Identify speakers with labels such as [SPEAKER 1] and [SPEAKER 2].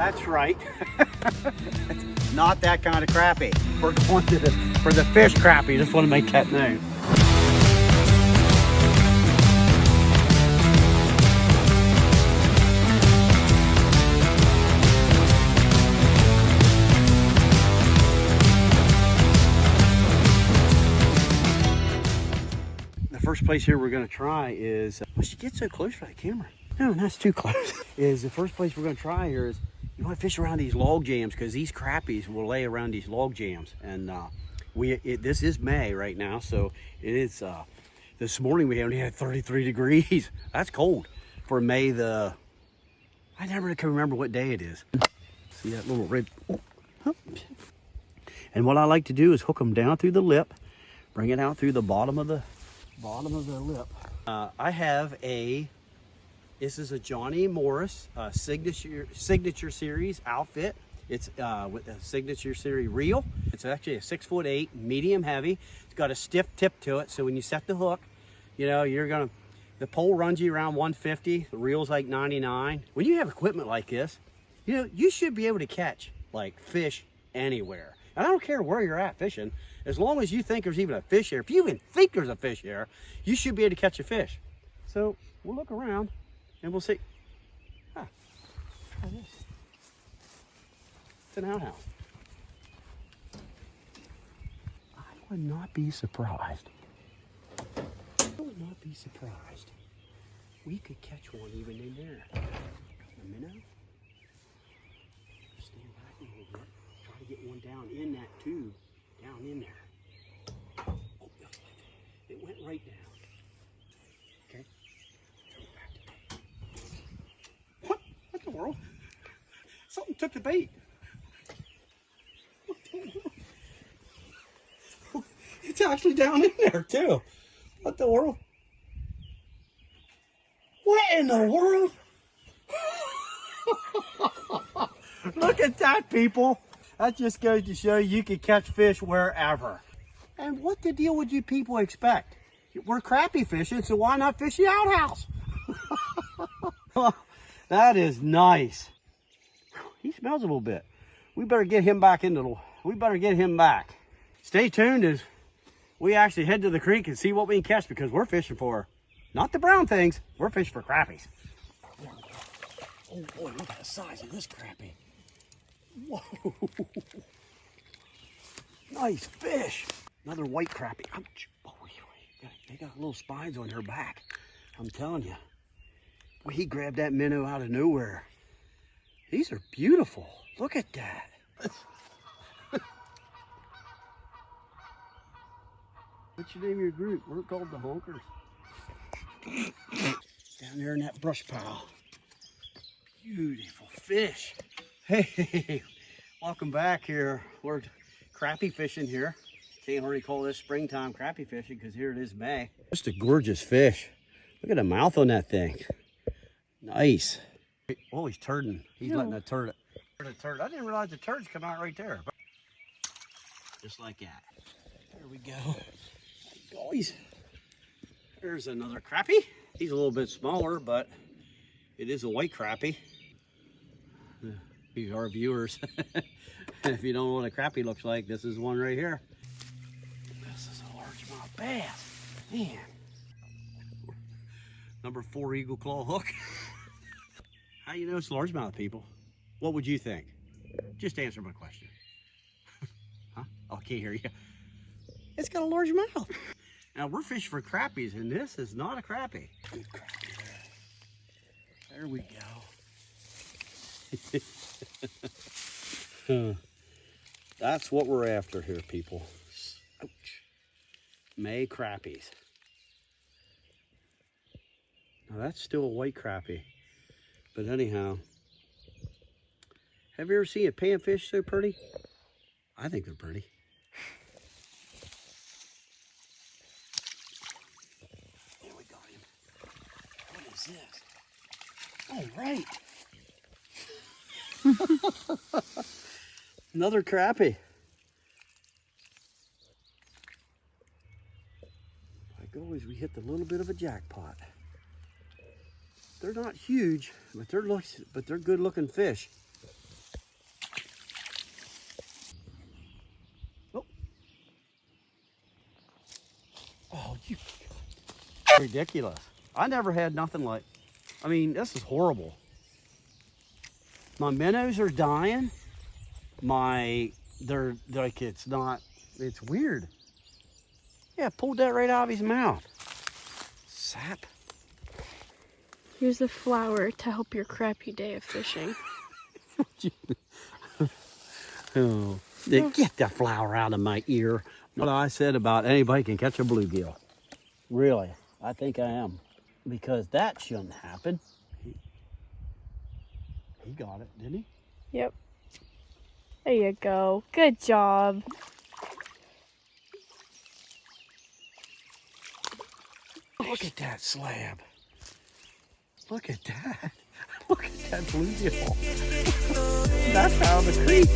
[SPEAKER 1] That's right. It's not that kind of crappie. We're going to for the fish crappie. Just want to make that known. The first place here we're going to try is, well, she gets so close for that camera. No, that's too close. Is the first place we're going to try here is you want to fish around these log jams, because these crappies will lay around these log jams. And this is May right now, so it is. This morning we only had 33 degrees. That's cold for May the. I never can remember what day it is. See that little red. Oh. And what I like to do is hook them down through the lip, bring it out through the bottom of the lip. I have this is a Johnny Morris signature series outfit. It's with a signature series reel. It's actually a 6'8", medium heavy. It's got a stiff tip to it, so when you set the hook, you know, the pole runs you around 150, the reel's like 99. When you have equipment like this, you know, you should be able to catch like fish anywhere. And I don't care where you're at fishing, as long as you think there's even a fish here. If you even think there's a fish here, you should be able to catch a fish. So we'll look around and we'll see. Ah, try this. It's an outhouse. I would not be surprised. We could catch one even in there. A minnow. Stand back a little bit. Try to get one down in that tube. Down in there. Oh, it went right down. Okay. Throw it back to bait. What? What the world? Something took the bait. What the world? It's actually down in there too. What the world? What in the world? Look at that, people. That just goes to show you can catch fish wherever. And what the deal would you people expect? We're crappie fishing, so why not fish the outhouse? That is nice. He smells a little bit. We better get him back Stay tuned as we actually head to the creek and see what we can catch, because we're fishing for, not the brown things, we're fishing for crappies. Oh boy, look at the size of this crappie. Whoa. Nice fish. Another white crappie. Ouch. Oh, they got little spines on her back. I'm telling you. Boy, he grabbed that minnow out of nowhere. These are beautiful. Look at that. What's your name of your group? We're called the Honkers. Down there in that brush pile. Beautiful fish. Hey, welcome back here. We're crappie fishing here. Can't hardly call this springtime crappie fishing, because here it is May. Just a gorgeous fish. Look at the mouth on that thing. Nice. Oh, he's turding. He's letting a turd. I didn't realize the turds come out right there. Just like that. There we go. Guys, there's another crappie. He's a little bit smaller, but it is a white crappie. These are our viewers. If you don't know what a crappie looks like, this is one right here. This is a largemouth bass. Man. Number 4 eagle claw hook. How do you know it's largemouth, people? What would you think? Just answer my question. Huh? Oh, I can't hear you. It's got a large mouth. Now we're fishing for crappies, and this is not a crappie. Good crappie there. There we go. That's what we're after here, people. Ouch. May crappies. Now that's still a white crappie. But anyhow, have you ever seen a panfish so pretty? I think they're pretty. There we got him. What is this? All right. Another crappie. Like always, we hit a little bit of a jackpot. They're not huge, but they're good looking fish. Ridiculous. I never had nothing like, I mean, this is horrible. My minnows are dying. They're like, it's weird. Yeah, pulled that right out of his mouth. Sap.
[SPEAKER 2] Here's a flower to help your crappy day of fishing.
[SPEAKER 1] Oh, get that flower out of my ear. What I said about anybody can catch a bluegill. Really, I think I am. Because that shouldn't happen. He got it, didn't he?
[SPEAKER 2] Yep. There you go. Good job.
[SPEAKER 1] Look at that slab. Look at that. Look at that bluegill. That's out of the creek.